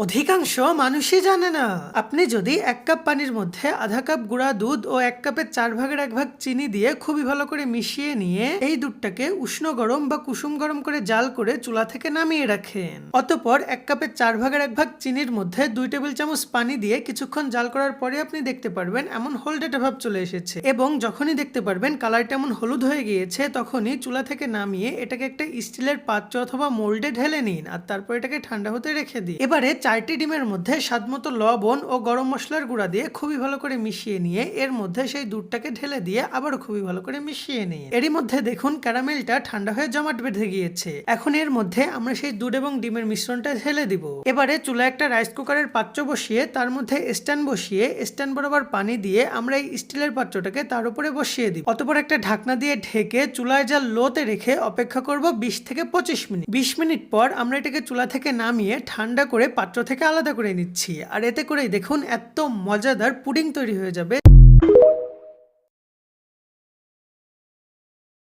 অধিকাংশ মানুষই জানে না আপনি যদি 1 কাপ পানির মধ্যে আধা কাপ গুঁড়া দুধ ও 1 কাপের 4 ভাগের 1 ভাগ চিনি দিয়ে খুবই ভালো করে মিশিয়ে নিয়ে এই দুধটাকে উষ্ণ গরম বা কুসুম গরম করে জাল করে চুলা থেকে নামিয়ে রাখেন। অতঃপর 1 কাপের 4 ভাগের 1 ভাগ চিনির মধ্যে 2 টেবিল চামচ পানি দিয়ে কিছুক্ষণ জাল করার পরে আপনি দেখতে পারবেন এমন হলদেটে ভাব চলে এসেছে, এবং যখনই দেখতে পারবেন কালারটা এমন হলুদ হয়ে গিয়েছে তখনই চুলা থেকে নামিয়ে এটাকে একটা স্টিলের পাত্র অথবা মোল্ডে ঢেলে নিন আর তারপর এটাকে ঠান্ডা হতে রেখে দিন। এবারে 4টি ডিমের মধ্যে স্বাদমতো লবণ ও গরম মশলার গুঁড়া দিয়ে খুবই ভালো করে মিশিয়ে নিয়ে এর মধ্যে সেই দুধটাকে ঢেলে দিয়ে আবারও খুবই ভালো করে মিশিয়ে নিয়ে এরই মধ্যে দেখুন ক্যারামেলটা ঠান্ডা হয়ে জমাট বেঁধে গিয়েছে। এখন এর মধ্যে আমরা সেই দুধ এবং ডিমের মিশ্রণটা ঢেলে দিব। এবারে চুলায় একটা রাইস কুকারের পাত্র বসিয়ে তার মধ্যে স্ট্যান্ড বসিয়ে স্ট্যান্ড বরাবর পানি দিয়ে আমরা এই স্টিলের পাত্রটাকে তার উপরে বসিয়ে দিব। অতঃপর একটা ঢাকনা দিয়ে ঢেকে চুলায় জাল লোতে রেখে অপেক্ষা করব 20 থেকে 25 মিনিট। 20 মিনিট পর আমরা এটাকে চুলা থেকে নামিয়ে ঠান্ডা করে পাত্র থেকে আলাদা করে নিচ্ছি, আর এতে করেই দেখুন এত মজাদার পুডিং তৈরি হয়ে যাবে।